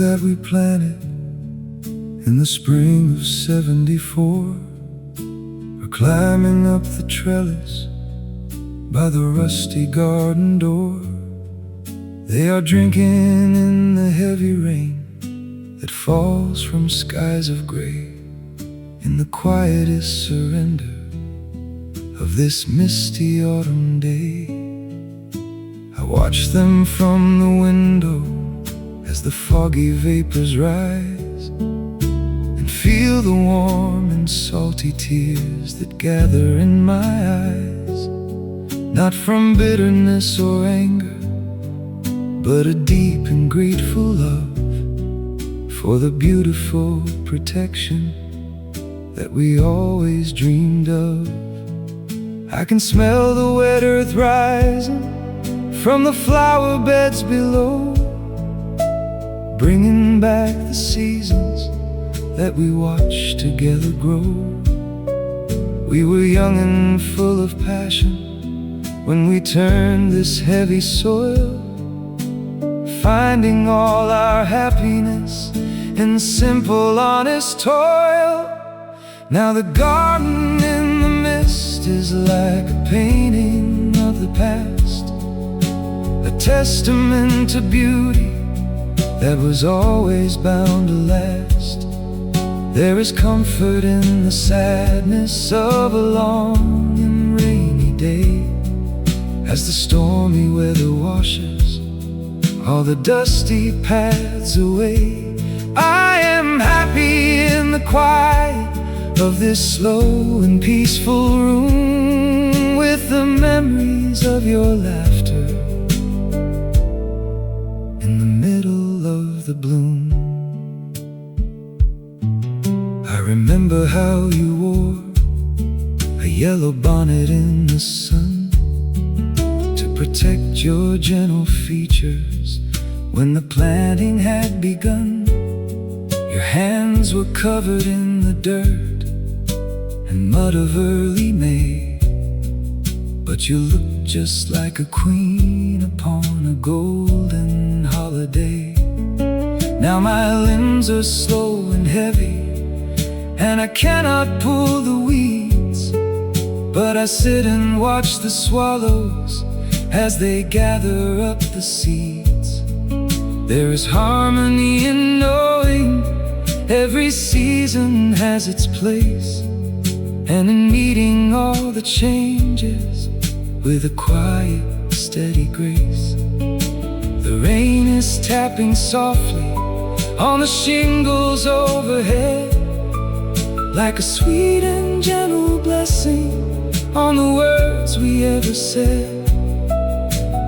that we planted in the spring of '74 are climbing up the trellis by the rusty garden door. They are drinking in the heavy rain that falls from skies of gray, in the quietest surrender of this misty autumn day. I watch them from the window as the foggy vapors rise, and feel the warm and salty tears that gather in my eyes, not from bitterness or anger, but a deep and grateful love for the beautiful protection that we always dreamed of. I can smell the wet earth rising from the flower beds below, bringing back the seasons that we watched together grow. We were young and full of passion when we turned this heavy soil, finding all our happiness in simple, honest toil. Now the garden in the mist is like a painting of the past, a testament to beauty that was always bound to last. There is comfort in the sadness of a long and rainy day, as the stormy weather washes all the dusty paths away. I am happy in the quiet of this slow and peaceful room, with the memories of your laughter in the middle of the bloom. I remember how you wore a yellow bonnet in the sun to protect your gentle features when the planting had begun. Your hands were covered in the dirt and mud of early May, but you looked just like a queen upon a golden holiday. Now my limbs are slow and heavy, and I cannot pull the weeds, but I sit and watch the swallows as they gather up the seeds. There is harmony in knowing every season has its place, and in meeting all the changes with a quiet, steady grace. The rain is tapping softly on the shingles overhead, like a sweet and gentle blessing on the words we ever said.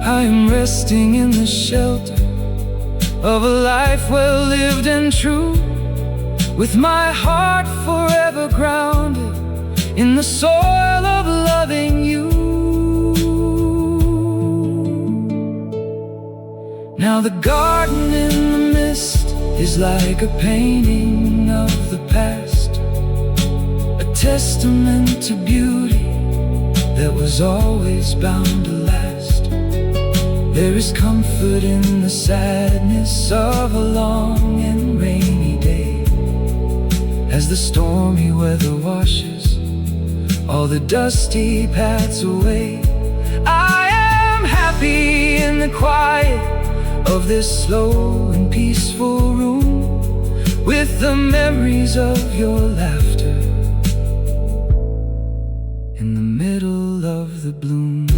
I am resting in the shelter of a life well lived and true, with my heart forever grounded in the soil of loving you. Now the garden in the mist is like a painting of the past, a testament to beauty that was always bound to last. There is comfort in the sadness of a long and rainy day, as the stormy weather washes all the dusty paths away. I am happy in the quiet of this slow and peaceful room, with the memories of your laughter in the middle of the bloom.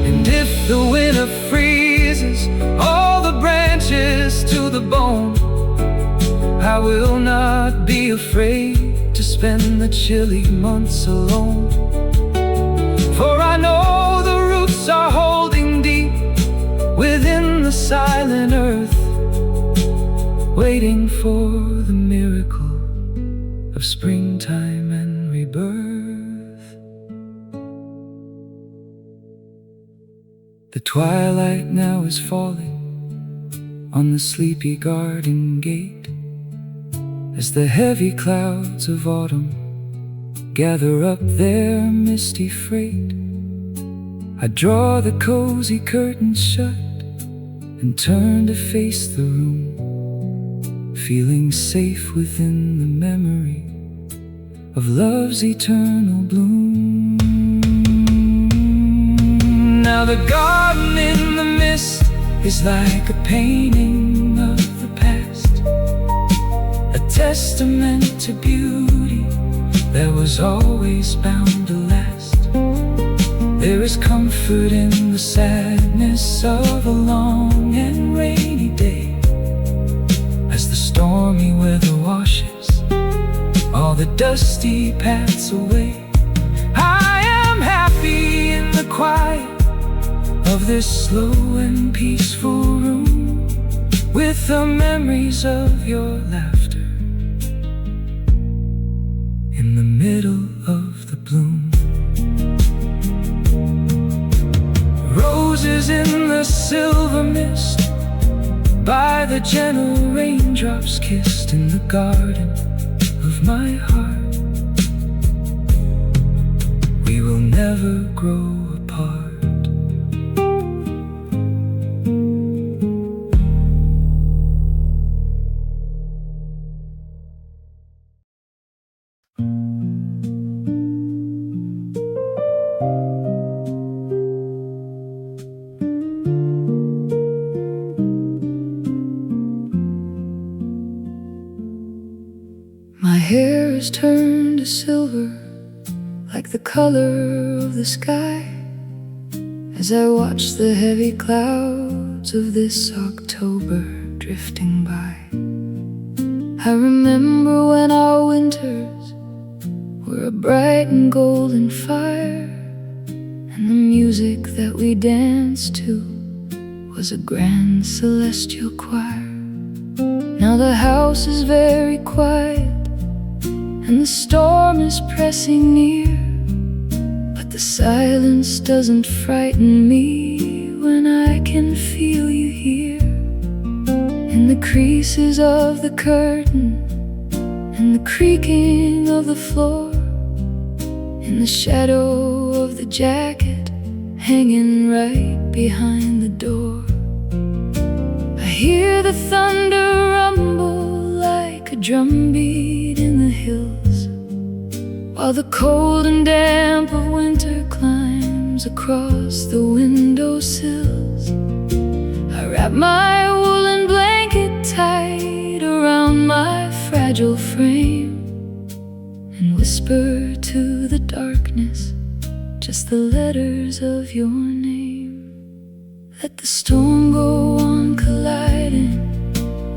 And if the winter freezes all the branches to the bone, I will not be afraid to spend the chilly months alone. For I know the roots are holding deep within the silent earth, waiting for the miracle of springtime and rebirth. The twilight now is falling on the sleepy garden gate, as the heavy clouds of autumn gather up their misty freight. I draw the cozy curtains shut and turned to face the room, feeling safe within the memory of love's eternal bloom. Now the garden in the mist is like a painting of the past, a testament to beauty that was always bound to last. There is comfort in the sadness of a long and rainy day, as the stormy weather washes all the dusty paths away. I am happy in the quiet of this slow and peaceful room, with the memories of your laughter in the middle of the bloom. Roses in the silver mist, by the gentle raindrops kissed, in the garden of my heart. We will never grow apart. My hair is turned to silver, like the color of the sky, as I watch the heavy clouds of this October drifting by. I remember when our winters were a bright and golden fire, and the music that we danced to was a grand celestial choir. Now the house is very quiet, and the storm is pressing near, but the silence doesn't frighten me when I can feel you here, in the creases of the curtain and the creaking of the floor, in the shadow of the jacket hanging right behind the door. I hear the thunder rumble like a drumbeat in the hills, while the cold and damp of winter climbs across the windowsills. I wrap my woolen blanket tight around my fragile frame, and whisper to the darkness just the letters of your name. Let the storm go on colliding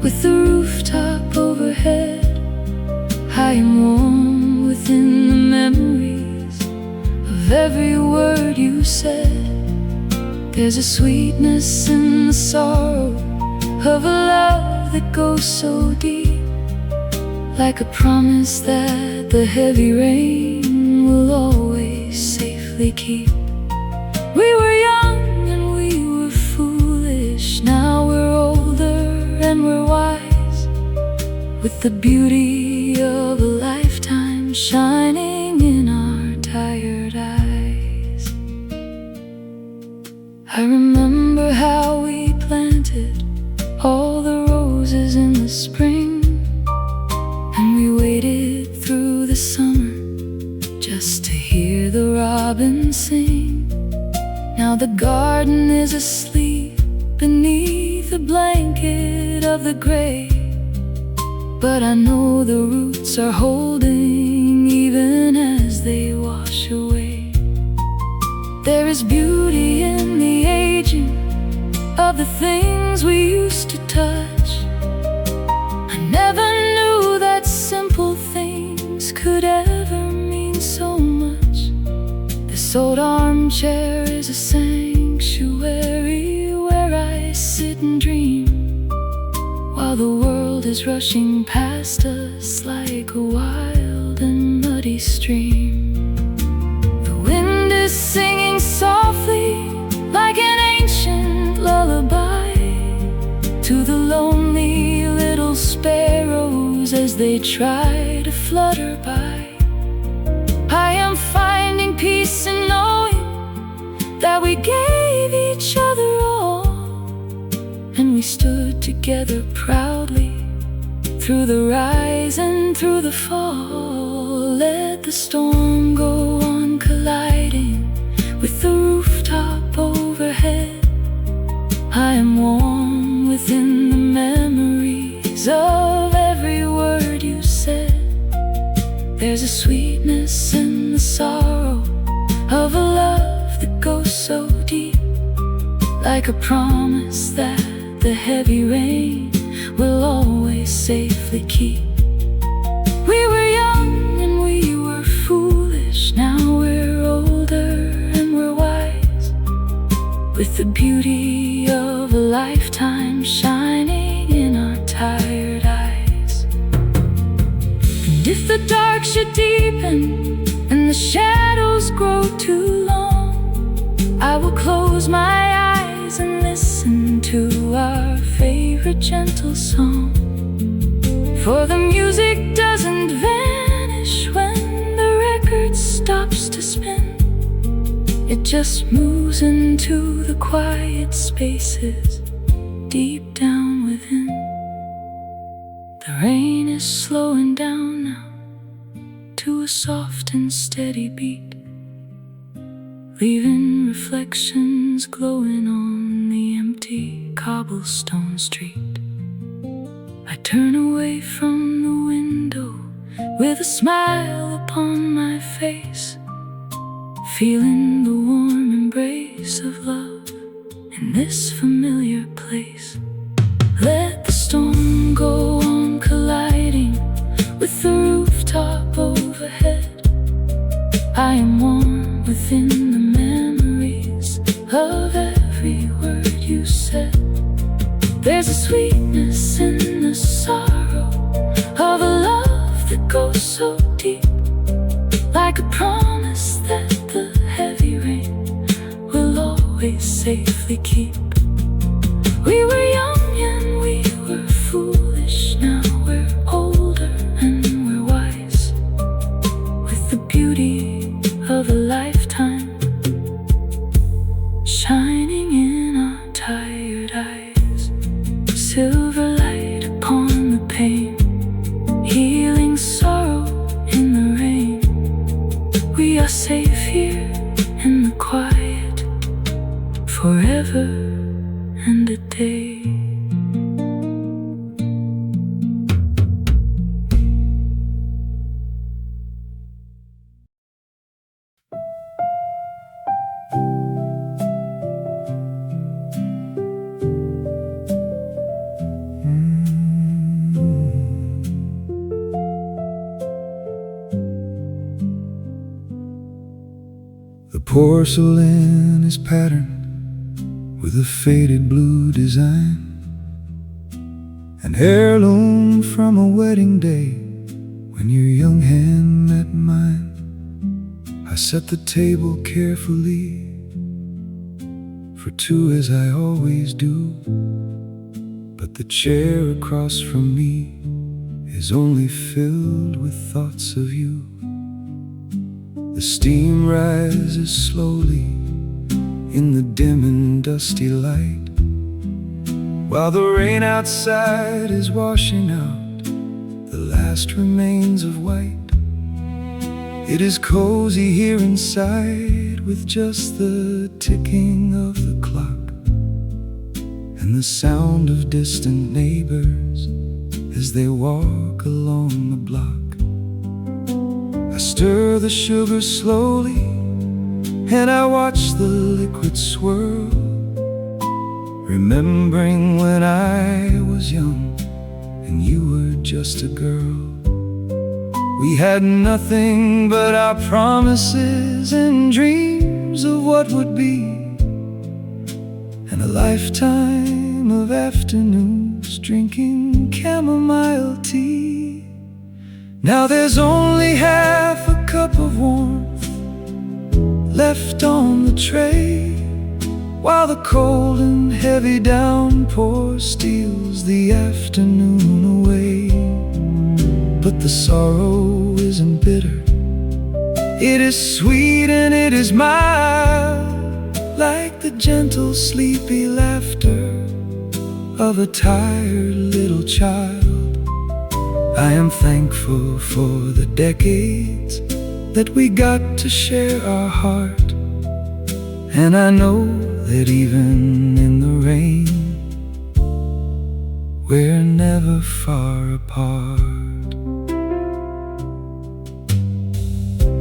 with the rooftop overhead. I am warm within the memories of every word you said. There's a sweetness in the sorrow of a love that goes so deep, like a promise that the heavy rain will always safely keep. We were young and we were foolish, now we're older and we're wise, with the beauty of a lifetime shining in our tired eyes. I remember how we planted all the roses in the spring, and we waited through the summer just to hear the robins sing. Now the garden is asleep beneath the blanket of the gray, but I know the roots are holding even as they wash away. There is beauty in the aging of the things we used to touch. I never knew that simple things could ever mean so much. This old armchair is a sanctuary where I sit and dream, while the world is rushing past us like a wild and muddy stream. The wind is singing softly like an ancient lullaby to the lonely little sparrows as they try to flutter by. I am finding peace in knowing that we gave each other all, and we stood together proudly through the rise and through the fall. Let the storm go on colliding with the rooftop overhead. I am warm within the memories of every word you said. There's a sweetness in the sorrow of a love that goes so deep, like a promise that the heavy rain will always safely keep. We were young and we were foolish, now we're older and we're wise, with the beauty of a lifetime shining in our tired eyes. And if the dark should deepen and the shadows grow too long, I will close my eyes and listen to our favorite gentle song. For the music doesn't vanish when the record stops to spin. It just moves into the quiet spaces deep down within. The rain is slowing down now to a soft and steady beat, leaving reflections glowing on the empty cobblestone street. I turn away from the window with a smile upon my face, feeling the warm embrace of love in this familiar place. Let the storm go on colliding with the rooftop overhead. I am warm within the memories of every word you said. There's a sweetness in the sorrow of a love that goes so deep, like a promise that the heavy rain will always safely keep. We were young and we were foolish, now we're older and we're wise, with the beauty of a lifetime shining in our tired eyes. Silver light upon the pane, healing sorrow in the rain. We are safe here in the quiet, forever and a day. The porcelain is patterned with a faded blue design, an heirloom from a wedding day when your young hand met mine. I set the table carefully for two as I always do, but the chair across from me is only filled with thoughts of you. The steam rises slowly in the dim and dusty light, while the rain outside is washing out the last remains of white. It is cozy here inside, with just the ticking of the clock and the sound of distant neighbors as they walk along the block. I stir the sugar slowly and I watch the liquid swirl, remembering when I was young and you were just a girl. We had nothing but our promises and dreams of what would be, and a lifetime of afternoons drinking chamomile tea. Now there's only half a cup of warmth left on the tray, while the cold and heavy downpour steals the afternoon away. But the sorrow isn't bitter, it is sweet and it is mild, like the gentle sleepy laughter of a tired little child. I am thankful for the decades that we got to share our heart. And I know that even in the rain, we're never far apart.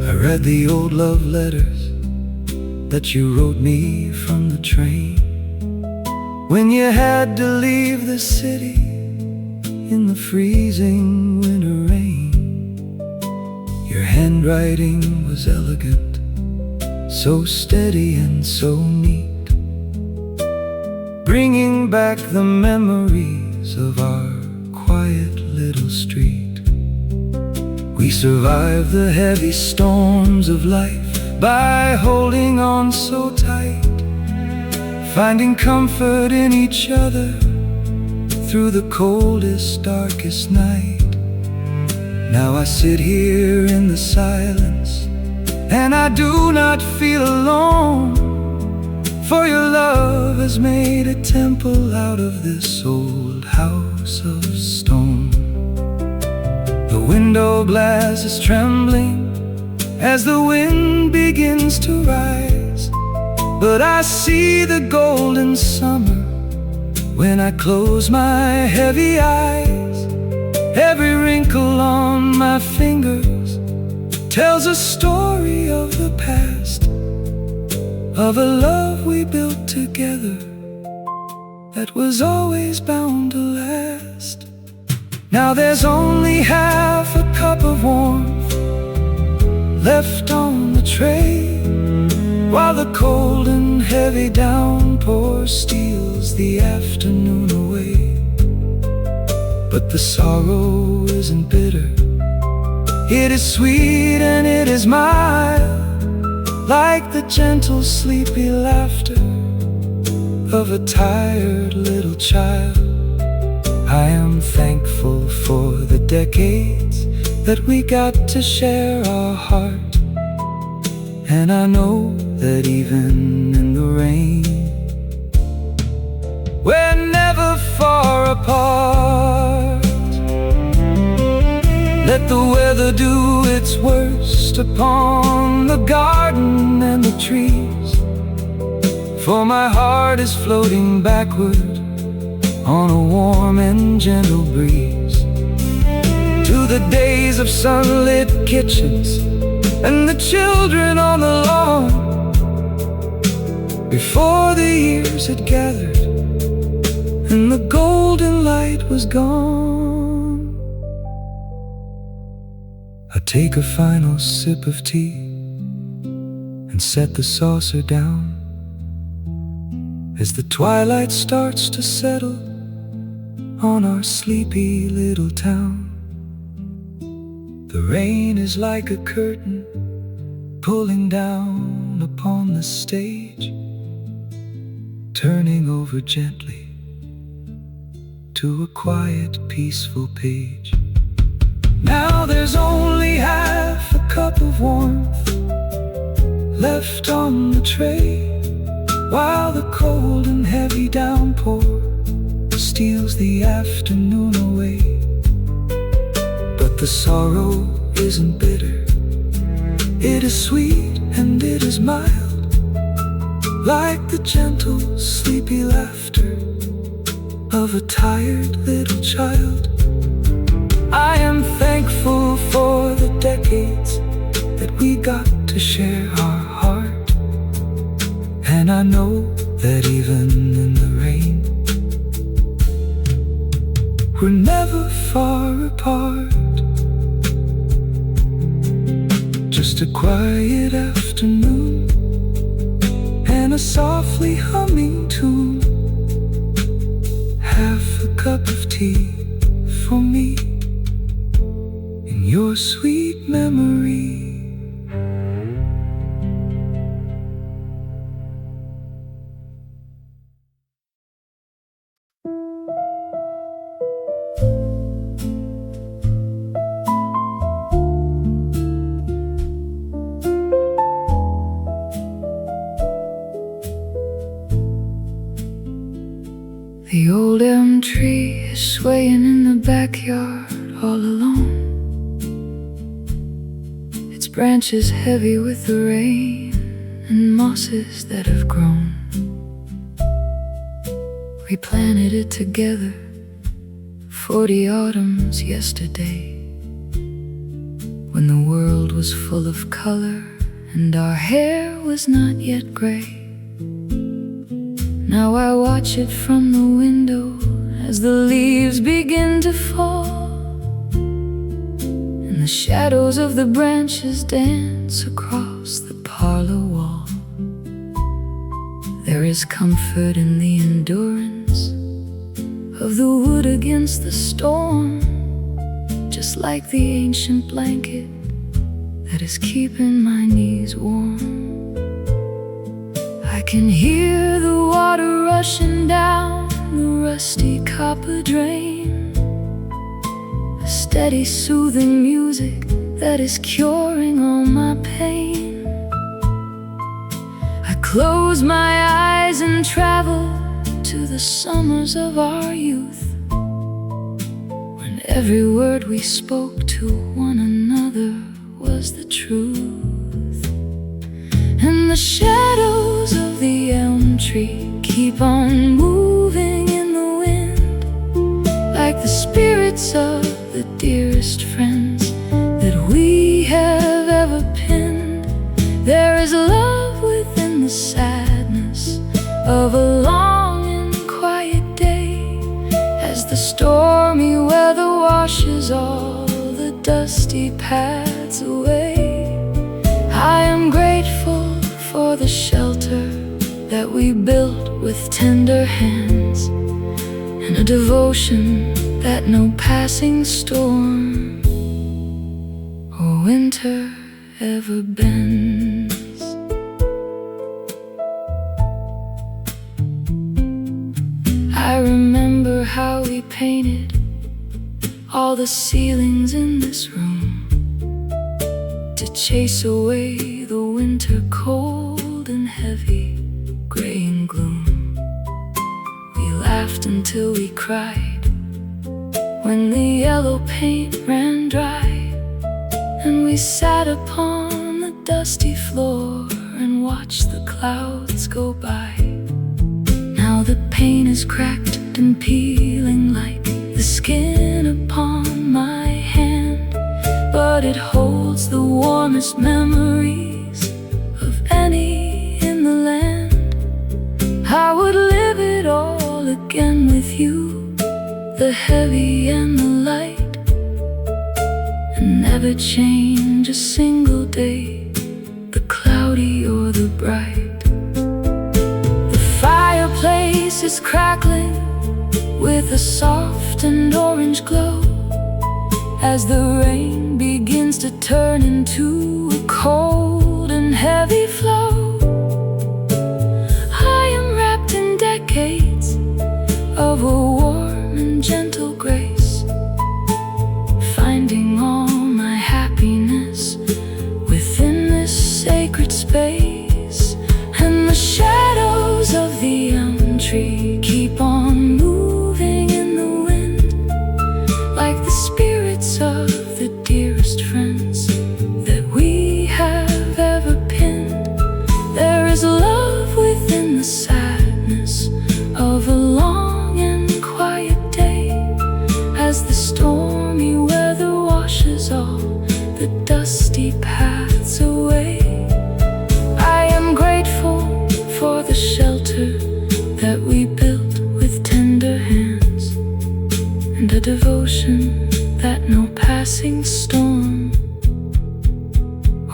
I read the old love letters that you wrote me from the train, when you had to leave the city in the freezing winter rain. Your handwriting was elegant, so steady and so neat, bringing back the memories of our quiet little street. We survived the heavy storms of life by holding on so tight, finding comfort in each other through the coldest, darkest night. Now I sit here in the silence, and I do not feel alone, for your love has made a temple out of this old house of stone. The window glass is trembling as the wind begins to rise, but I see the golden summer when I close my heavy eyes. Every wrinkle on my fingers tells a story of the past, of a love we built together that was always bound to last. Now there's only half a cup of warmth left on the tray, while the cold and heavy downpour steals the afternoon away. But the sorrow isn't bitter, it is sweet and it is mild, like the gentle sleepy laughter of a tired little child. I am thankful for the decades that we got to share our heart, and I know that even in the rain, we're never far apart. Let the weather do its worst upon the garden and the trees, for my heart is floating backward on a warm and gentle breeze, to the days of sunlit kitchens and the children on the lawn, before the years had gathered and the golden light was gone. I take a final sip of tea and set the saucer down as the twilight starts to settle on our sleepy little town. The rain is like a curtain pulling down upon the stage, turning over gently to a quiet, peaceful page. Now there's only half a cup of warmth left on the tray, while the cold and heavy downpour steals the afternoon away. But the sorrow isn't bitter, it is sweet and it is mild, like the gentle, sleepy laughter of a tired little child. I am thankful for the decades that we got to share our heart, and I know that even in the rain, we're never far apart. Just a quiet afternoon and a softly humming tune, half a cup of tea for me in your sweet memory. The old elm tree is swaying in the backyard all alone. Its branches heavy with the rain and mosses that have grown. We planted it together 40 autumns yesterday, when the world was full of color and our hair was not yet gray. Now I watch it from the window as the leaves begin to fall, and the shadows of the branches dance across the parlor wall. There is comfort in the endurance of the wood against the storm, just like the ancient blanket that is keeping my knees warm. I can hear the water rushing down the rusty copper drain, a steady soothing music that is curing all my pain. I close my eyes and travel to the summers of our youth, when every word we spoke to one another was the truth. And the shadows of the elm tree keep on moving in the wind, like the spirits of the dearest friends that we have ever pinned. There is love within the sadness of a long and quiet day, as the stormy weather washes all the dusty paths away. I am grateful for the shelter that we built with tender hands, and a devotion that no passing storm or winter ever bends. I remember how we painted all the ceilings in this room to chase away the winter cold and heavy, gray and gloom. We laughed until we cried when the yellow paint ran dry, and we sat upon the dusty floor and watched the clouds go by. Now the paint is cracked and peeling like the skin upon my hand, but it holds the warmest memories of any in the land. I would live it all again with you, the heavy and the light, and never change a single day, the cloudy or the bright. The fireplace is crackling with a soft and orange glow as the rain begins to turn into a cold and heavy flow. I am wrapped in decades of a warm and gentle grace, finding all my happiness within this sacred space. And the shadows of the elm tree keep on moving in the wind, like the spirits of the dearest friends that we have ever pinned. There is love within the sadness of a long and quiet day, as the stormy weather washes all the dusty paths away. I am grateful for the shelter that we built with tender hands, and a devotion that no passing storm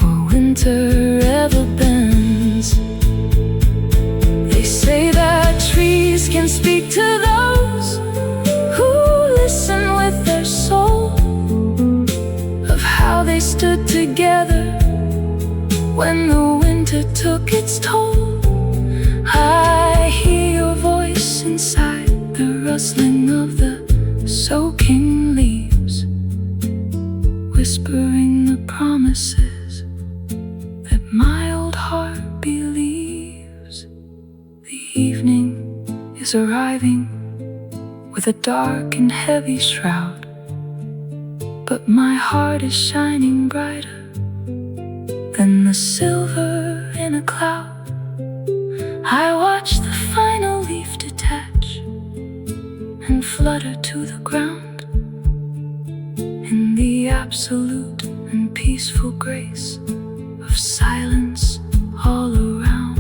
or winter ever bends. They say that trees can speak to those who listen with their soul, of how they stood together when the winter took its toll. I hear your voice inside the rustling of the soaking leaves, whispering the promises that my old heart believes. The evening is arriving with a dark and heavy shroud, but my heart is shining brighter than the silver in a cloud. I watch the final leaf detach and flutter to the ground in the absolute and peaceful grace of silence all around.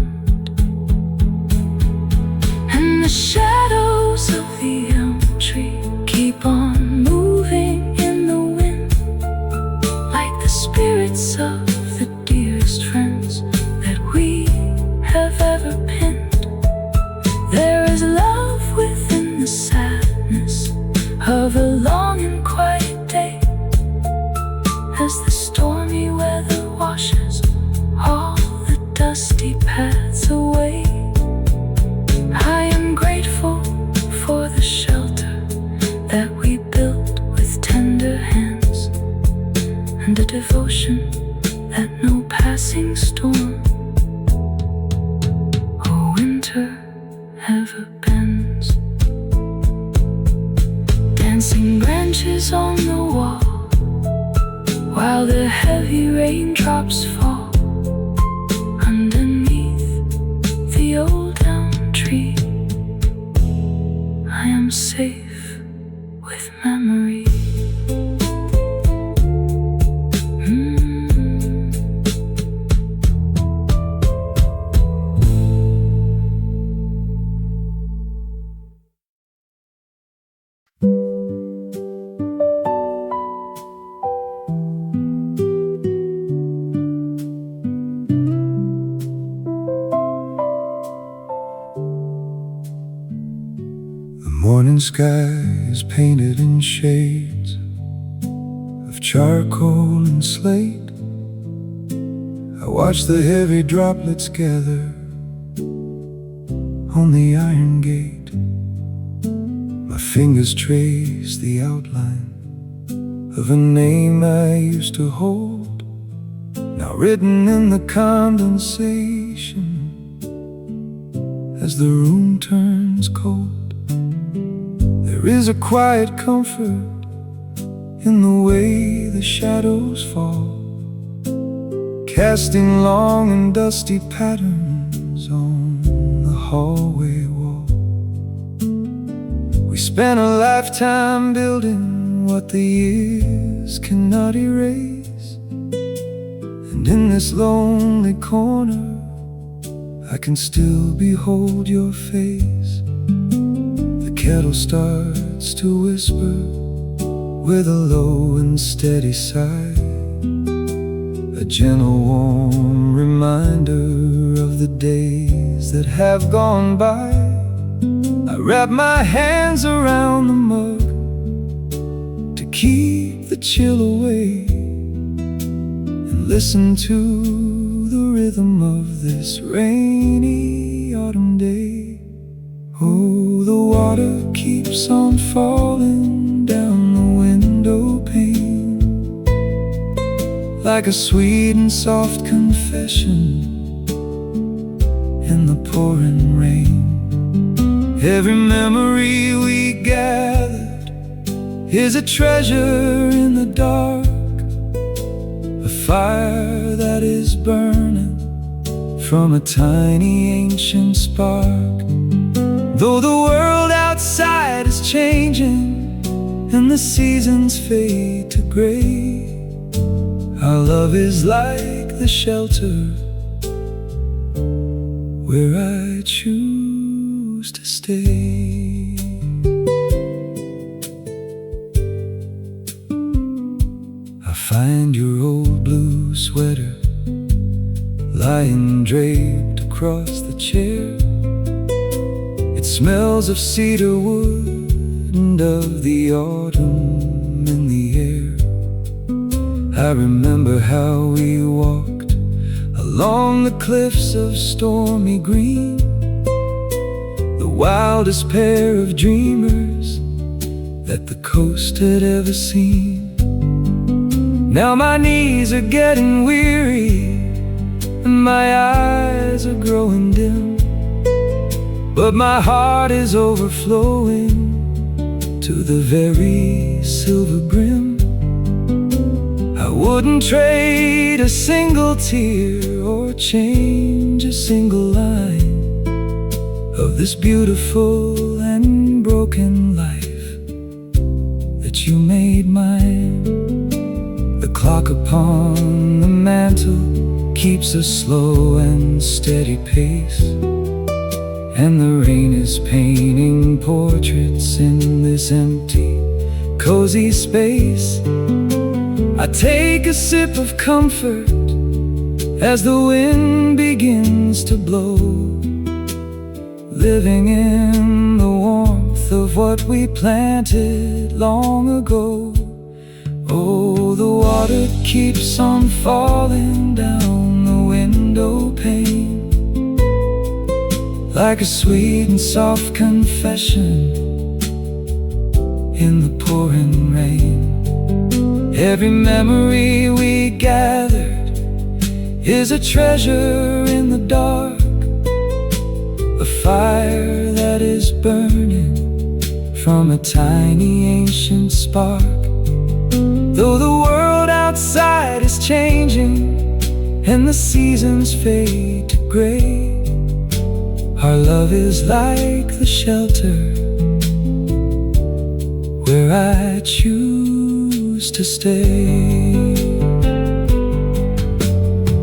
And the shadows of the elm tree keep on moving in the wind, like the spirits of the dearest friends that we have ever pinned. There is love within the sadness of a long and quiet day, as the stormy weather washes all the dusty paths away. I am grateful for the shelter that we built with tender hands, and a devotion that no passing storm or winter ever bends. Dancing branches on the wall while the heavy raindrops fall underneath the old elm tree. I am safe with memory. Morning sky is painted in shades of charcoal and slate. I watch the heavy droplets gather on the iron gate. My fingers trace the outline of a name I used to hold, now written in the condensation as the room turns cold. There is a quiet comfort in the way the shadows fall, casting long and dusty patterns on the hallway wall. We spent a lifetime building what the years cannot erase, and in this lonely corner I can still behold your face. The kettle starts to whisper with a low and steady sigh, a gentle warm reminder of the days that have gone by. I wrap my hands around the mug to keep the chill away, and listen to the rhythm of this rainy autumn day. Oh, the water keeps on falling down the window pane, like a sweet and soft confession in the pouring rain. Every memory we gathered is a treasure in the dark, a fire that is burning from a tiny ancient spark. Though the world outside is changing and the seasons fade to gray, our love is like the shelter where I choose to stay. I find your old blue sweater lying draped across the chair. It smells of cedar wood and of the autumn in the air. I remember how we walked along the cliffs of stormy green, the wildest pair of dreamers that the coast had ever seen. Now my knees are getting weary and my eyes are growing dim, but my heart is overflowing to the very silver brim. I wouldn't trade a single tear or change a single line of this beautiful and broken life that you made mine. The clock upon the mantle keeps a slow and steady pace, and the rain is painting portraits in this empty, cozy space. I take a sip of comfort as the wind begins to blow, living in the warmth of what we planted long ago. Oh, the water keeps on falling down the window pane, like a sweet and soft confession in the pouring rain. Every memory we gathered is a treasure in the dark, a fire that is burning from a tiny ancient spark. Though the world outside is changing and the seasons fade to gray, our love is like the shelter where I choose to stay.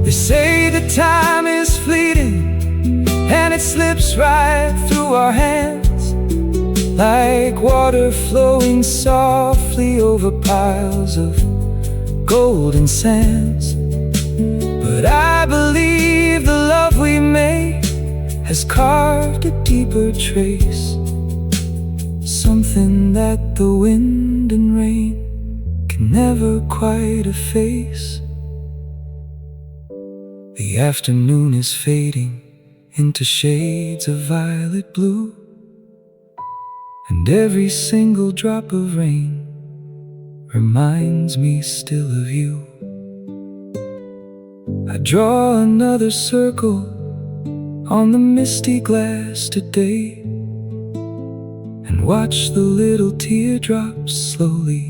They say that time is fleeting and it slips right through our hands, like water flowing softly over piles of golden sands. But I believe the love we made has carved a deeper trace, something that the wind and rain can never quite efface. The afternoon is fading into shades of violet blue, and every single drop of rain reminds me still of you. I draw another circle on the misty glass today, and watch the little teardrops slowly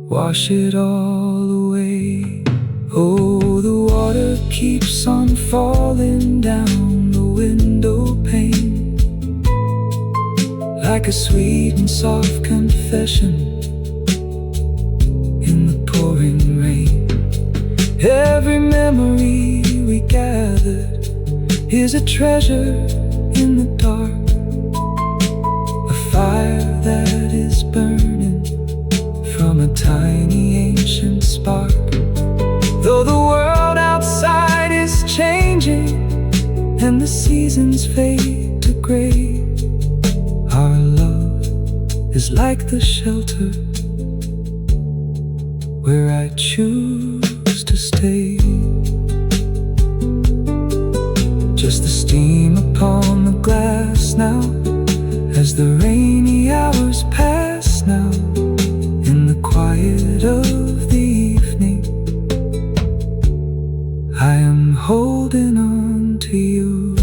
wash it all away. Oh, the water keeps on falling down the window pane, like a sweet and soft confession in the pouring rain. Every memory we gathered is a treasure in the dark, a fire that is burning from a tiny ancient spark. Though the world outside is changing and the seasons fade to gray, our love is like the shelter where I choose to stay. Just the steam upon the glass now, as the rainy hours pass now, in the quiet of the evening, I am holding on to you.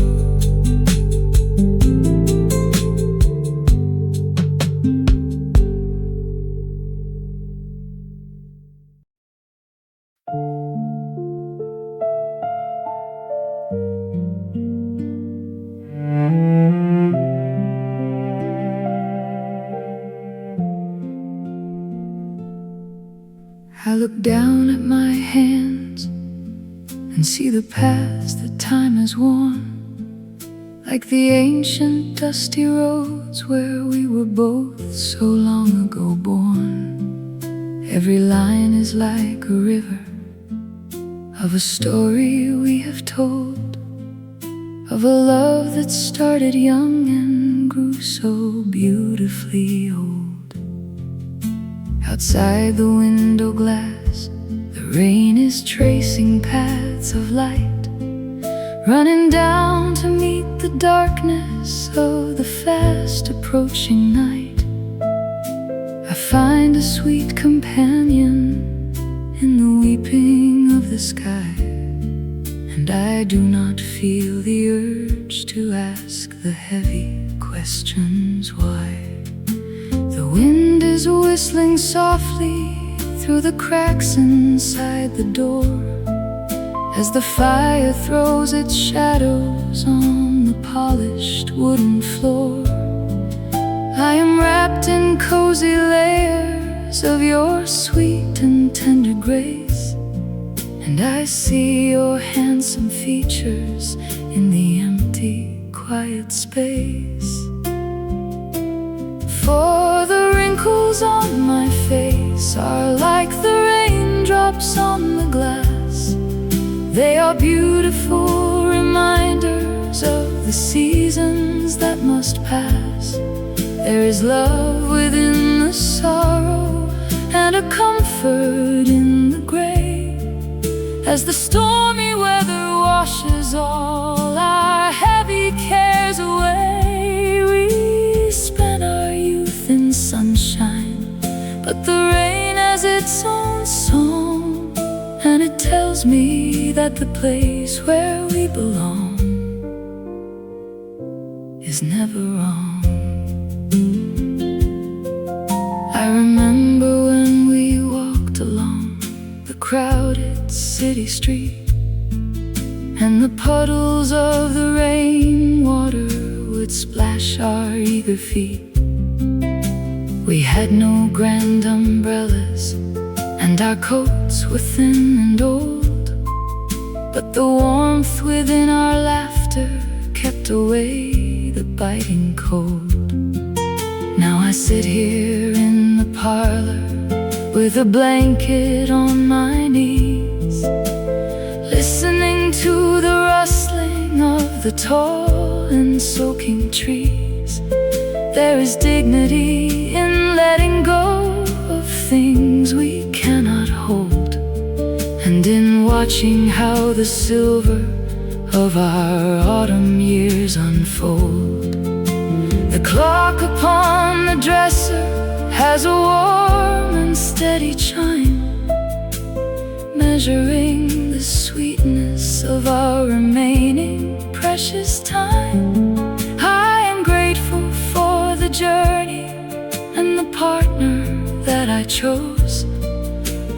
I look down at my hands and see the paths that time has worn, like the ancient dusty roads where we were both so long ago born. Every line is like a river of a story we have told, of a love that started young and grew so beautifully old. Outside the window glass, the rain is tracing paths of light, running down to meet the darkness of the fast approaching night. I find a sweet companion in the weeping of the sky, and I do not feel the urge to ask the heavy questions why. The wind is whistling softly through the cracks inside the door, as the fire throws its shadows on the polished wooden floor. I am wrapped in cozy layers of your sweet and tender grace, and I see your handsome features in the empty, quiet space. For the wrinkles on my face are like the raindrops on the glass. They are beautiful reminders of the seasons that must pass. There is love within the sorrow and a comfort in the gray, as the stormy weather washes all our heavy cares away. We spent our youth in sunshine, but the rain has its own song, and it tells me that the place where we belong is never wrong. I remember when we walked along the crowded city street, and the puddles of the rainwater would splash our eager feet. We had no grand umbrellas, and our coats were thin and old, but the warmth within our laughter kept away the biting cold. Now I sit here in the parlor with a blanket on my knees, listening to the rustling of the tall and soaking trees. There is dignity in letting go of things we cannot hold, and in watching how the silver of our autumn years unfold. The clock upon the dresser has a warm and steady chime, measuring the sweetness of our remaining precious time. I am grateful for the journey and the partner that I chose,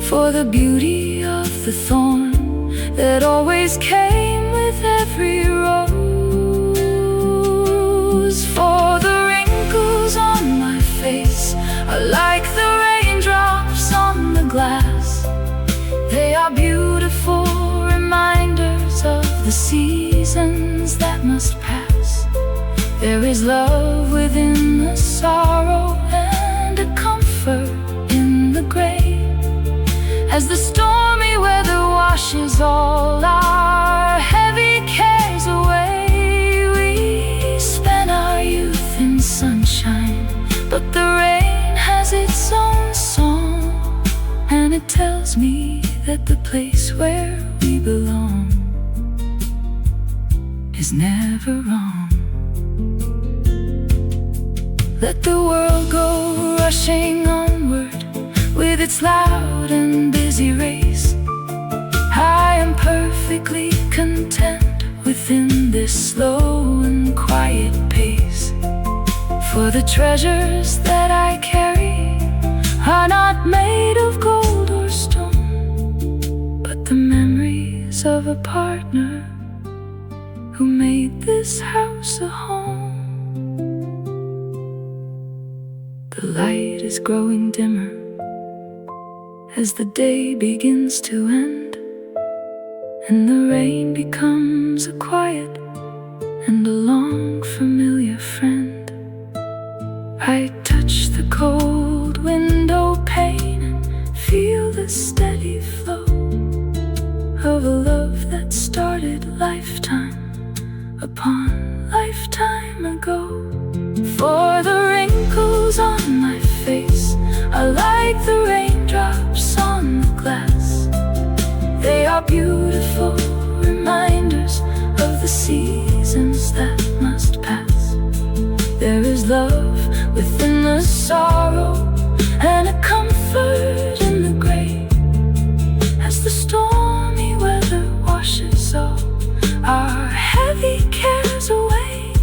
for the beauty of the thorn that always came with every rose, for the wrinkles on my face are like the raindrops on the glass. They are beautiful reminders of the seasons that must pass. There is love within the sorrow and a comfort in the gray, as the stormy weather washes all our heavy cares away. We spent our youth in sunshine, but the rain has its own song, and it tells me that the place where we belong is never wrong. Let the world go rushing onward with its loud and busy race. I am perfectly content within this slow and quiet pace, for the treasures that I carry are not made of gold or stone, but the memories of a partner who made this house a home. The light is growing dimmer as the day begins to end, and the rain becomes a quiet and a long familiar friend. I touch the cold window pane and feel the steady flow of a love that started lifetime upon lifetime ago. For the wrinkles on my face are like the raindrops on the glass. They are beautiful reminders of the seasons that must pass. There is love within the sorrow and a comfort in the gray, as the stormy weather washes all our heavy cares away.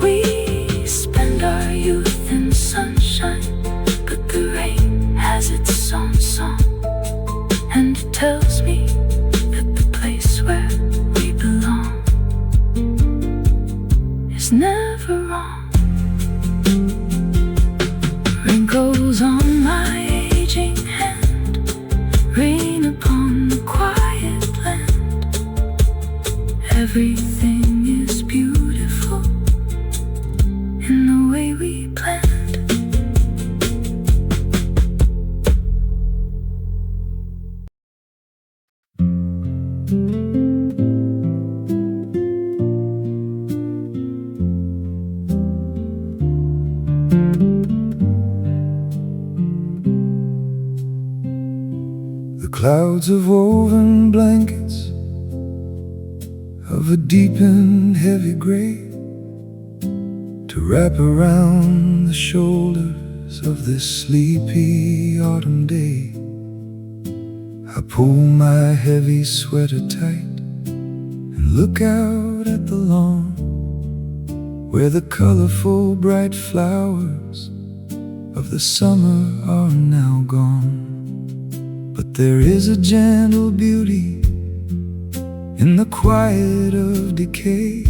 We spend our youth in sunshine, tells me that the place where we belong is never wrong. Wrinkles on my aging hand, rain upon the quiet land. Everything is beautiful in the way we planned. The clouds of woven blankets of a deep and heavy gray to wrap around the shoulders of this sleepy autumn day. I pull my heavy sweater tight and look out at the lawn where the colorful bright flowers of the summer are now gone. But there is a gentle beauty in the quiet of decay,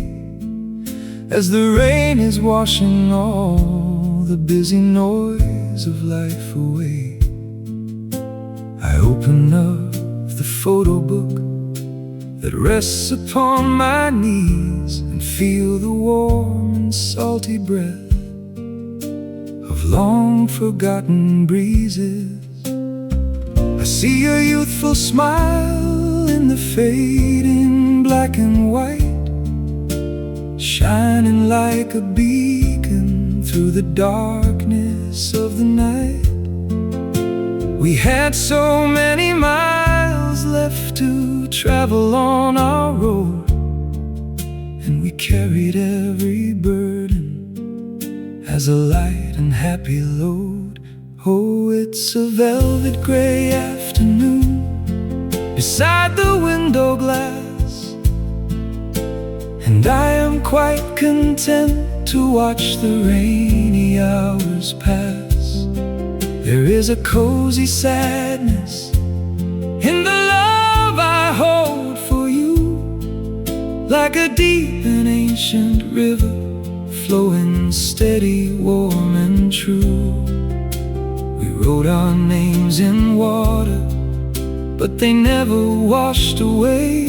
as the rain is washing all the busy noise of life away. I open up the photo book that rests upon my knees and feel the warm and salty breath of long forgotten breezes. I see a youthful smile in the fading black and white, shining like a beacon through the darkness of the night. We had so many miles left to travel on our road, and we carried every burden as a light and happy load. Oh, it's a velvet gray afternoon beside the window glass, and I am quite content to watch the rainy hours pass. There is a cozy sadness in the love I hold for you, like a deep and ancient river flowing steady, warm and true. We wrote our names in water, but they never washed away.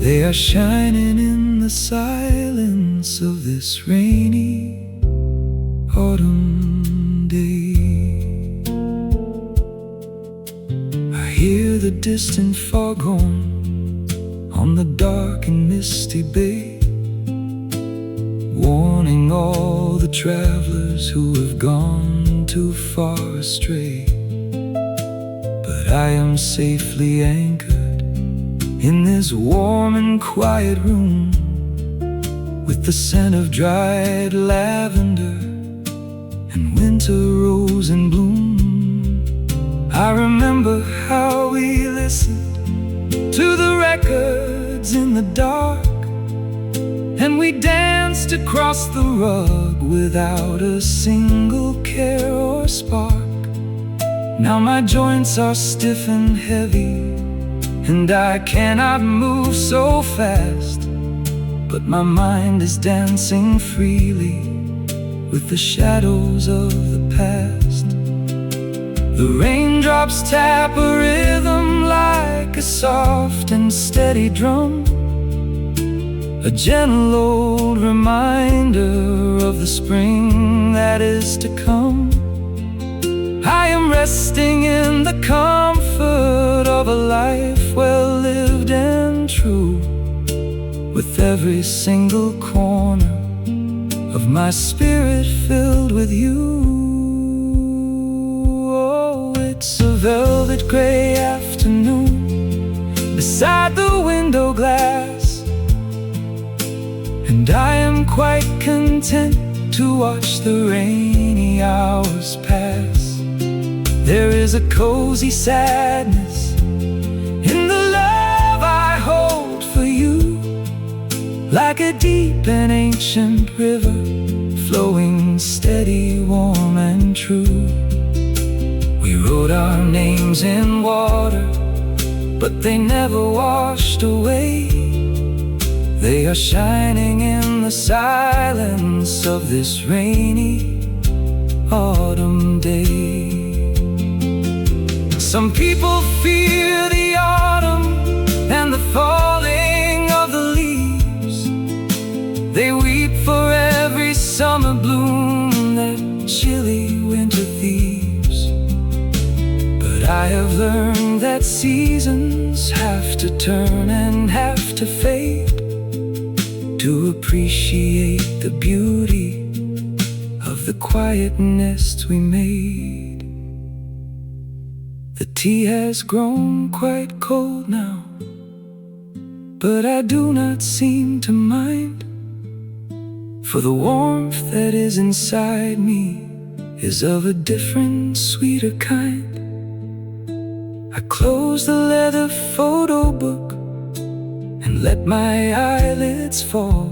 They are shining in the silence of this rainy autumn day. I hear the distant foghorn on the dark and misty bay, warning all the travelers who have gone too far astray. But I am safely anchored in this warm and quiet room, with the scent of dried lavender and winter rose in bloom. I remember how we listened to the records in the dark, and we danced across the rug without a single care or spark. Now my joints are stiff and heavy, and I cannot move so fast, but my mind is dancing freely with the shadows of the past. The raindrops tap a rhythm like a soft and steady drum, a gentle old reminder of the spring that is to come. I am resting in the comfort of a life well lived and true, with every single corner of my spirit filled with you. Oh, it's a velvet gray afternoon beside the window glass, and I am quite content to watch the rainy hours pass. There is a cozy sadness in the love I hold for you, like a deep and ancient river flowing steady, warm and true. We wrote our names in water, but they never washed away. They are shining in the silence of this rainy autumn day. Some people fear the autumn and the falling of the leaves. They weep for every summer bloom that chilly winter thieves. But I have learned that seasons have to turn and have to fade to appreciate the beauty of the quiet nest we made. The tea has grown quite cold now, but I do not seem to mind, for the warmth that is inside me is of a different, sweeter kind. I close the leather photo book and let my eyelids fall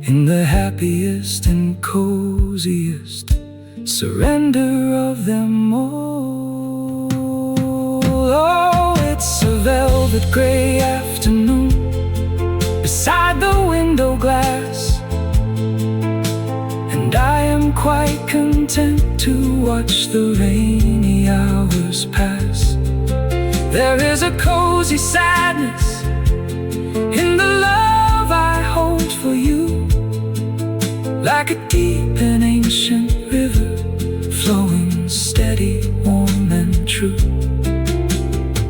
in the happiest and coziest surrender of them all. Oh, it's a velvet gray afternoon beside the window glass, and I am quite content to watch the rainy hours pass. There is a cozy sadness in the love I hold for you, like a deep and ancient river flowing steady, warm and true.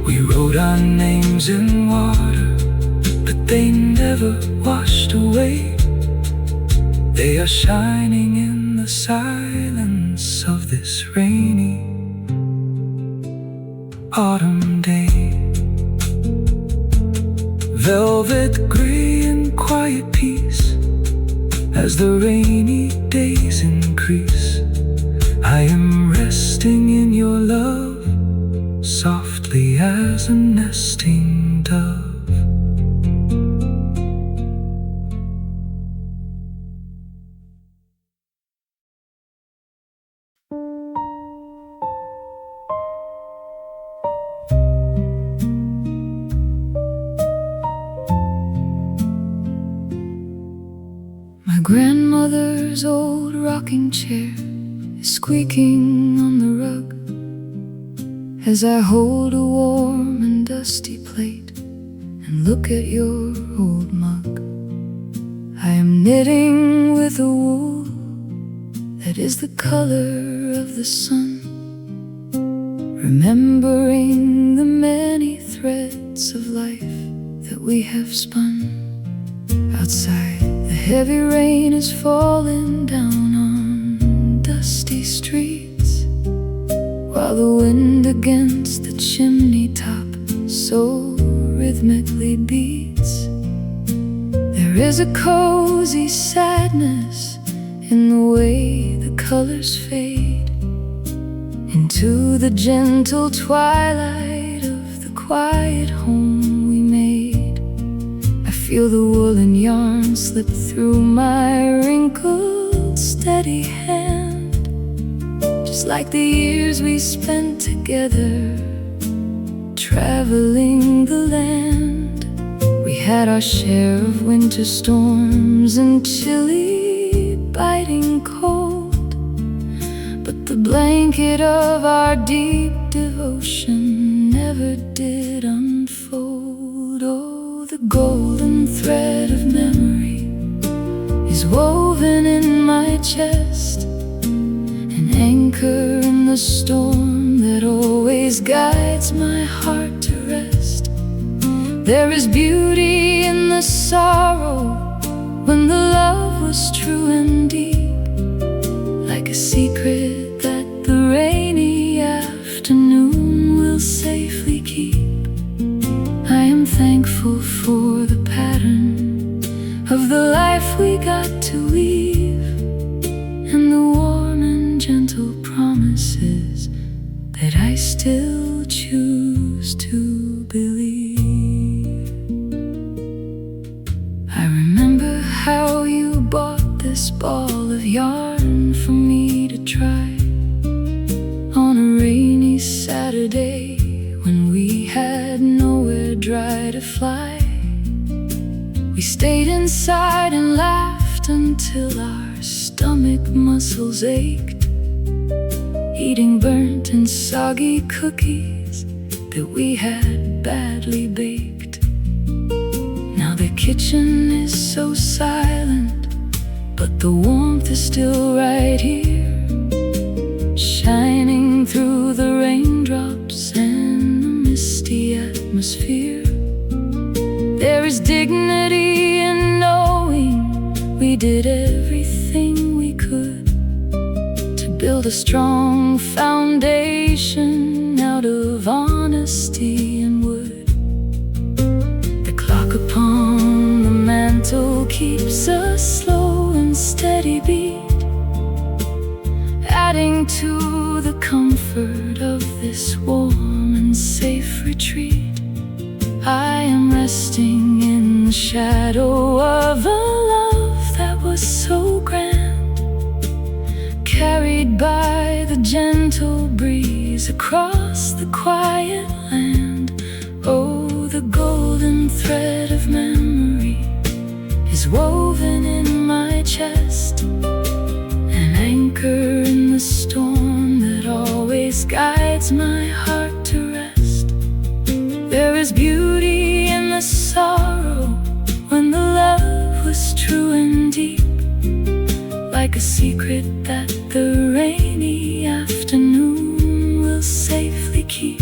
We wrote our names in water, but they never washed away. They are shining in the silence of this rainy autumn day. Velvet gray and quiet peace as the rainy days increase. I am resting in your love, softly as a nesting dove. My grandmother's old rocking chair is squeaking on the rug as I hold a warm and dusty plate and look at your old mug. I am knitting with a wool that is the color of the sun, remembering the many threads of life that we have spun. Outside, the heavy rain is falling down on dusty streets, while the wind against the chimney top so rhythmically beats. There is a cozy sadness in the way the colors fade into the gentle twilight of the quiet home we made. I feel the woolen yarn slip through my wrinkled, steady hand, just like the years we spent together, traveling the land. We had our share of winter storms and chilly, biting cold, but the blanket of our deep devotion never did unfold. Oh, the golden thread of memory is woven in my chest, an anchor in the storm that always guides my heart to rest. There is beauty in the sorrow when the love was true and deep, like a secret that the rainy afternoon will safely keep. I am thankful for the pattern of the life we got to weave, and the warm and gentle promises that I still choose to believe. I remember how you bought this ball of yarn for me to try on a rainy Saturday when we had no fly. We stayed inside and laughed until our stomach muscles ached, eating burnt and soggy cookies that we had badly baked. Now the kitchen is so silent, but the warmth is still right here, shining through the raindrops and the misty atmosphere. There is dignity in knowing we did everything we could to build a strong foundation out of honesty and wood. The clock upon the mantle keeps a slow and steady beat, adding to the comfort of this warm and safe retreat. I am resting in the shadow of a love that was so grand, carried by the gentle breeze across the quiet land. Oh, the golden thread of memory is woven in my chest, an anchor in the storm that always guides my heart to rest. There is beauty in the sorrow when the love was true and deep, like a secret that the rainy afternoon will safely keep.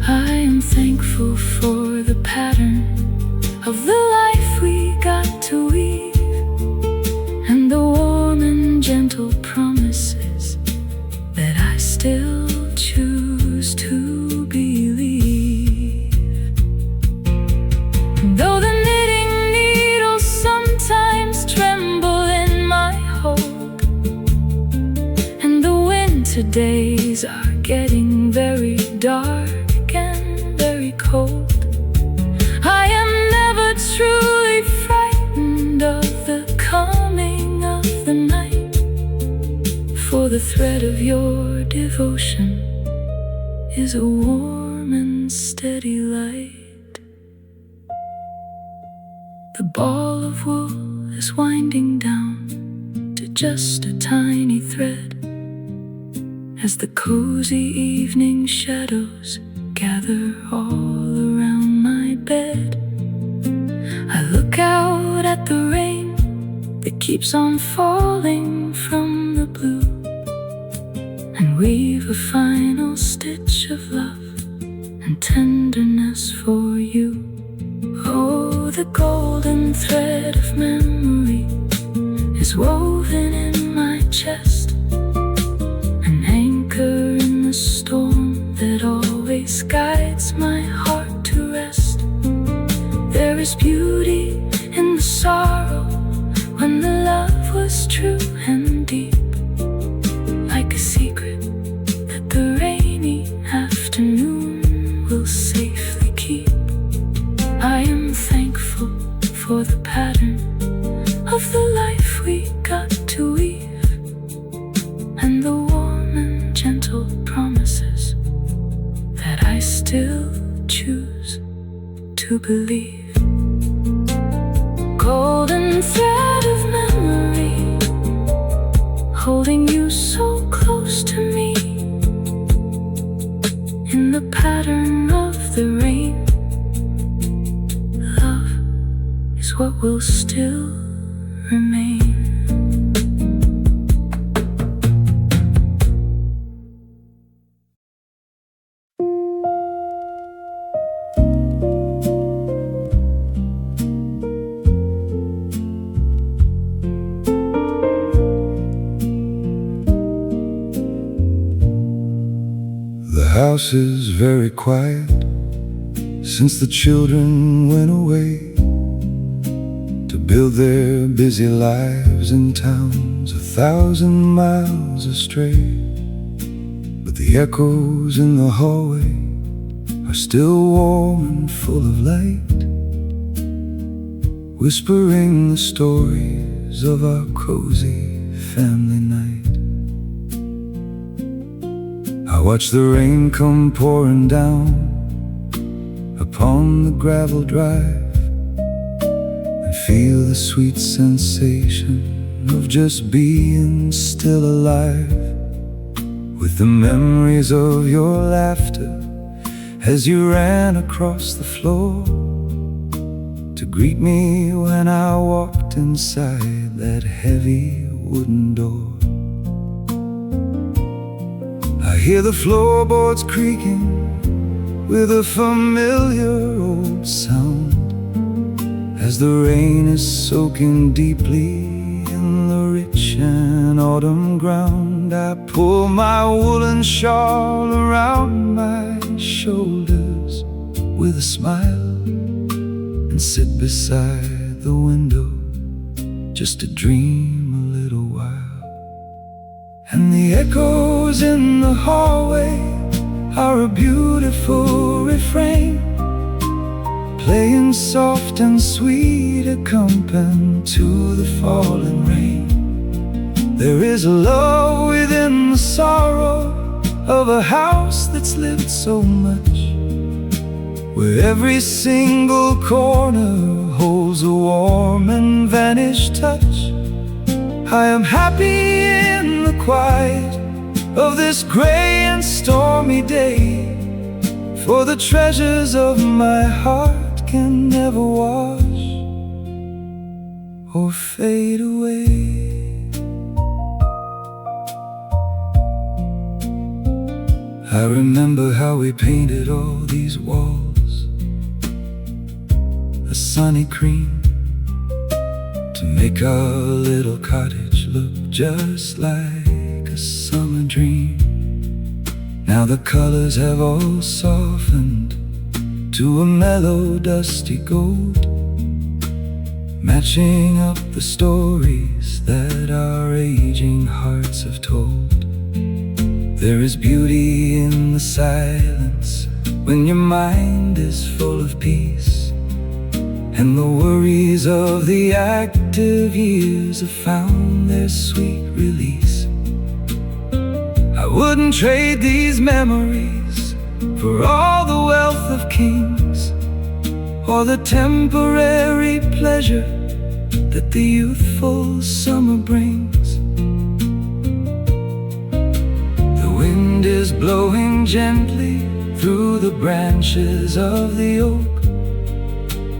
I am thankful for the pattern of the life we got to weave, and the warm and gentle promises that I still choose to believe. Though the knitting needles sometimes tremble in my hope, and the winter days are getting very dark and very cold, I am never truly frightened of the coming of the night, for the thread of your devotion is a warm and steady light. The ball of wool is winding down to just a tiny thread as the cozy evening shadows gather all around my bed. I look out at the rain that keeps on falling from the blue, and weave a final stitch of love and tenderness for you. Oh, the golden thread of memory is woven in my chest, an anchor in the storm that always guides my heart to rest. There is beauty in the sorrow when the love was true and deep, like a secret that the rainy afternoon will safely keep. I am thankful for the pattern of the life we got to weave, and the warm and gentle promises that I still choose to believe. Golden thread of memory, holding you so close to me, in the pattern of the rain. Love is what will still remain. The house is very quiet since the children went away to build their busy lives in towns 1,000 miles astray. But the echoes in the hallway are still warm and full of light, whispering the stories of our cozy family night. I watch the rain come pouring down, a upon the gravel drive and feel the sweet sensation of just being still alive, with the memories of your laughter as you ran across the floor to greet me when I walked inside that heavy wooden door. I hear the floorboards creaking with a familiar old sound as the rain is soaking deeply in the rich and autumn ground. I pull my woolen shawl around my shoulders with a smile and sit beside the window just to dream a little while. And the echoes in the hallway are a beautiful refrain, playing soft and sweet accompaniment to the falling rain. There is a love within the sorrow of a house that's lived so much, where every single corner holds a warm and vanished touch. I am happy in the quiet of this gray and stormy day, for the treasures of my heart can never wash or fade away. I remember how we painted all these walls a sunny cream to make our little cottage look just like a summer dream. Now the colors have all softened to a mellow dusty gold, matching up the stories that our aging hearts have told. There is beauty in the silence when your mind is full of peace, and the worries of the active years have found their sweet release. I wouldn't trade these memories for all the wealth of kings, or the temporary pleasure that the youthful summer brings. The wind is blowing gently through the branches of the oak,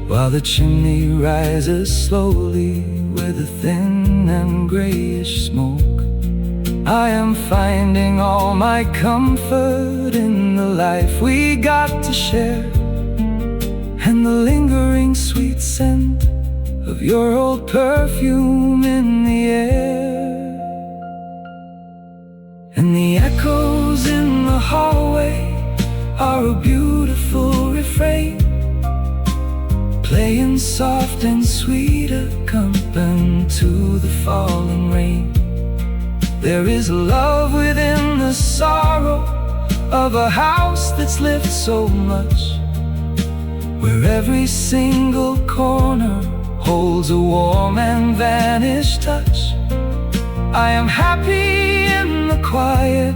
while the chimney rises slowly with a thin and grayish smoke. I am finding all my comfort in the life we got to share, and the lingering sweet scent of your old perfume in the air. And the echoes in the hallway are a beautiful refrain, playing soft and sweet accompaniment to the falling rain. There is love within the sorrow of a house that's lived so much, where every single corner holds a warm and vanished touch. I am happy in the quiet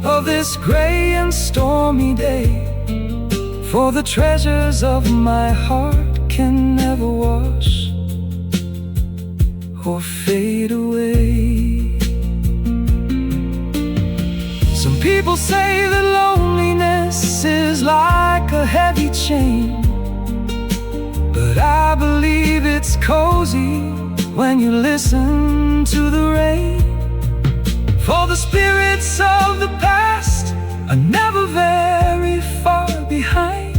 of this gray and stormy day, for the treasures of my heart can never wash or fade away. Some people say that loneliness is like a heavy chain, but I believe it's cozy when you listen to the rain. For the spirits of the past are never very far behind.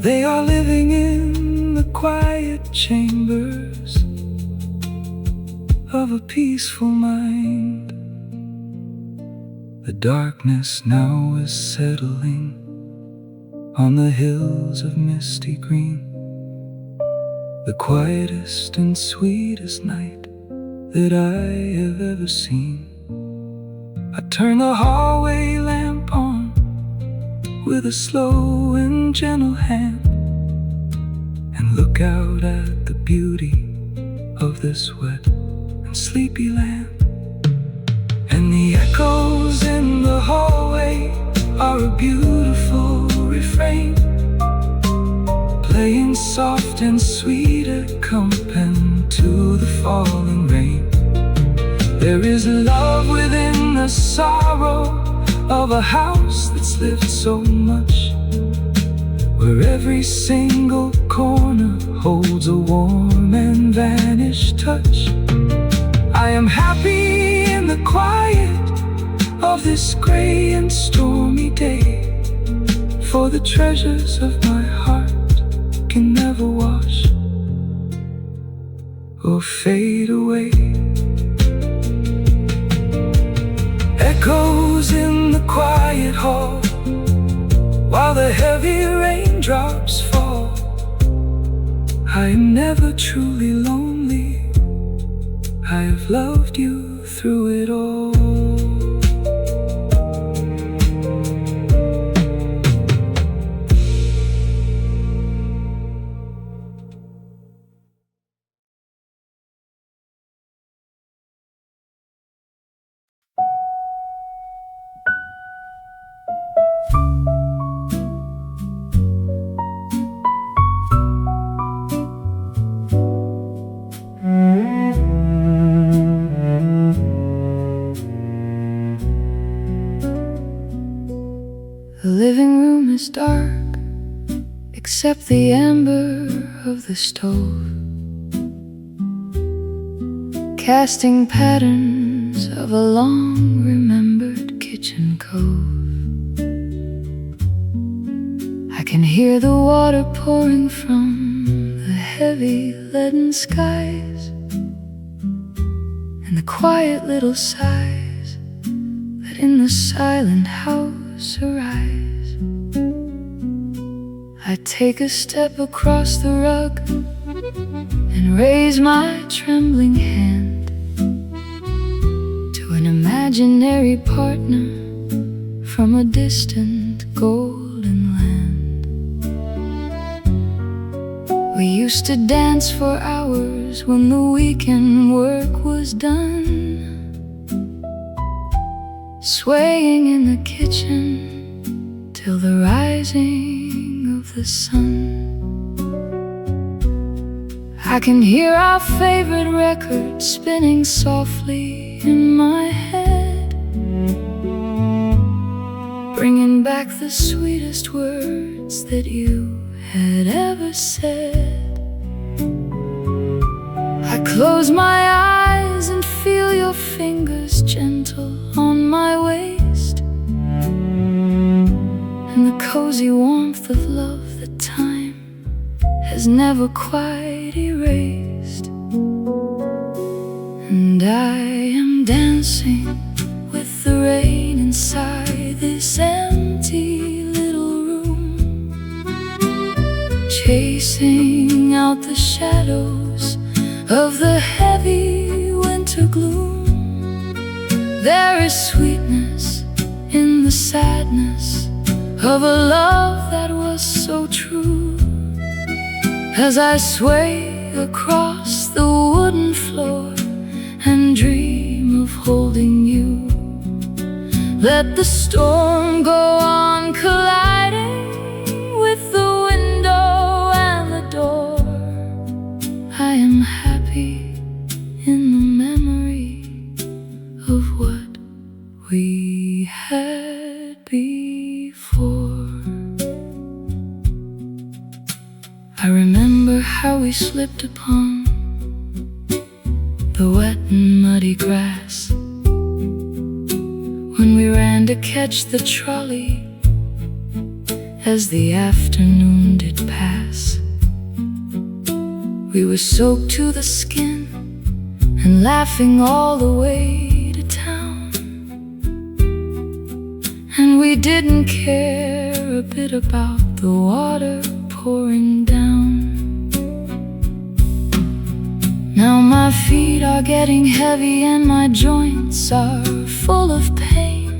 They are living in the quiet chambers of a peaceful mind. The darkness now is settling on the hills of misty green, the quietest and sweetest night that I have ever seen. I turn the hallway lamp on with a slow and gentle hand, and look out at the beauty of this wet and sleepy land. And the echoes in the hallway are a beautiful refrain, it come pen to the falling rain. There is love within the sorrow of a house that's lived so much, where every single corner holds a warm and vanished touch. I am happy in the quiet of this gray and stormy day, for the treasures of my heart can never wash or fade away. Echoes in the quiet hall while the heavy raindrops fall. I am never truly lonely, I have loved you through it all. The living room is dark, except the amber of the stove, casting patterns of a long-remembered kitchen cove. I can hear the water pouring from the heavy leaden skies, and the quiet little sighs that in the silent house arise. I take a step across the rug and raise my trembling hand to an imaginary partner from a distant golden land. We used to dance for hours when the weekend work was done, swaying in the kitchen till the rising of the sun. I can hear our favorite record spinning softly in my head, bringing back the sweetest words that you had ever said. I close my eyes and feel your fingers gentle on my waist, and the cozy warmth of love that time has never quite erased. And I am dancing with the rain inside this empty little room, chasing out the shadows of the heavy winter gloom. There is sweetness in the sadness of a love that was so true. As I sway across the wooden floor and dream of holding you, let the storm go on colliding with the window and the door. I am happy in the memory of what we had before. I remember how we slipped upon the wet and muddy grass when we ran to catch the trolley as the afternoon did pass. We were soaked to the skin and laughing all the way to town, and we didn't care a bit about the water pouring down. Now my feet are getting heavy and my joints are full of pain,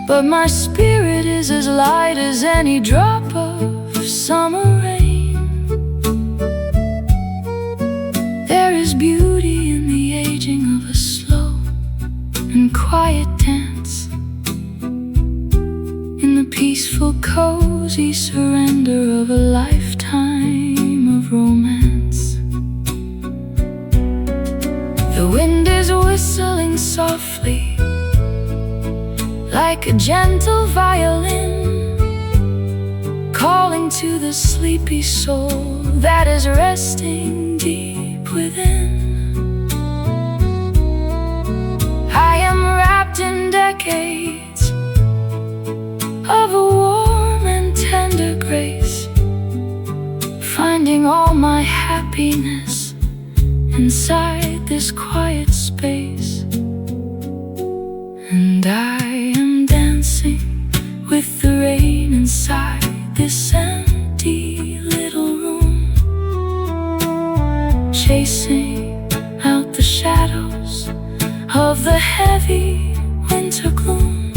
but my spirit is as light as any drop of summer rain. There is beauty in the aging of a slow and quiet dance, in the peaceful, cozy surrender of a lifetime. time of romance. The wind is whistling softly, like a gentle violin, calling to the sleepy soul that is resting deep within. I am wrapped in decades of a warm and tender grace, finding all my happiness inside this quiet space. And I am dancing with the rain inside this empty little room, chasing out the shadows of the heavy winter gloom.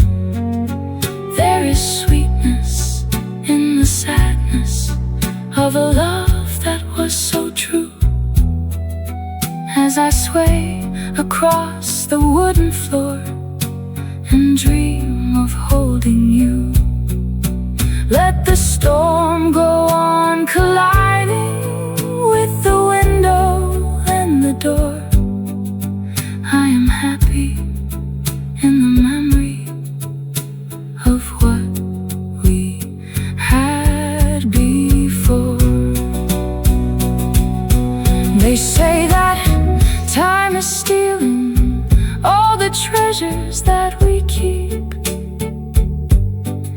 There is sweetness in the sadness of a love that was so true. As I sway across the wooden floor and dream of holding you, let the storm go on colliding with the window and the door. I am happy in the memory of what we had before. They say that time is stealing all the treasures that we keep,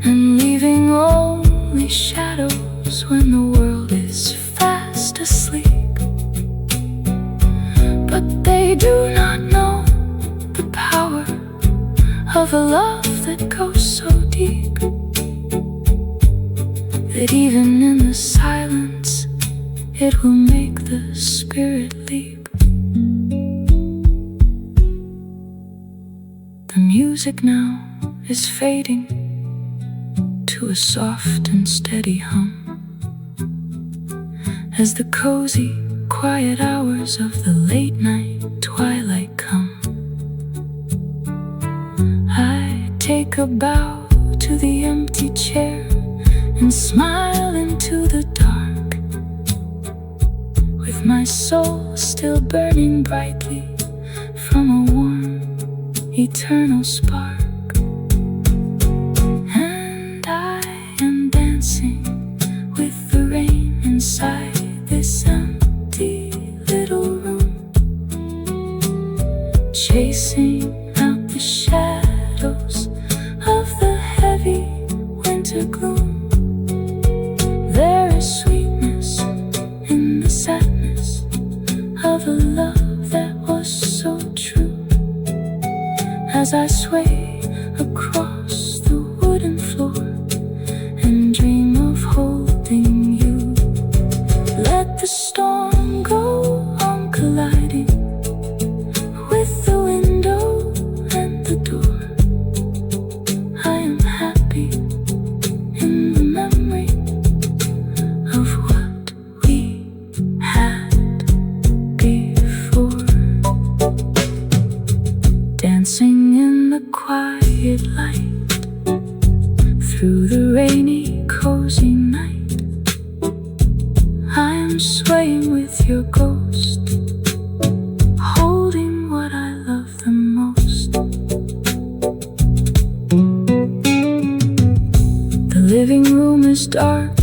and leaving only shadows when the world is fast asleep. But they do not know the power of a love that goes so deep, that even in the silence it will make the spirit leap. The music now is fading to a soft and steady hum, as the cozy, quiet hours of the late night twilight come. I take a bow to the empty chair and smile into the dark, with my soul still burning brightly from a warm, eternal spark. And I am dancing with the rain inside this empty little room, chasing out the shadows of the heavy winter gloom. There is sweetness in the sadness of a love that was so true. As I sway across the wooden floor and dream of holding you, let the storm go on colliding with the window and the door. I am happy in the memory of what we had before. Dancing in the quiet light through the rainy, cozy night, I am swaying with your ghost, holding what I love the most. The living room is dark,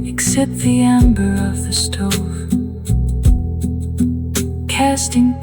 except the amber of the stove, casting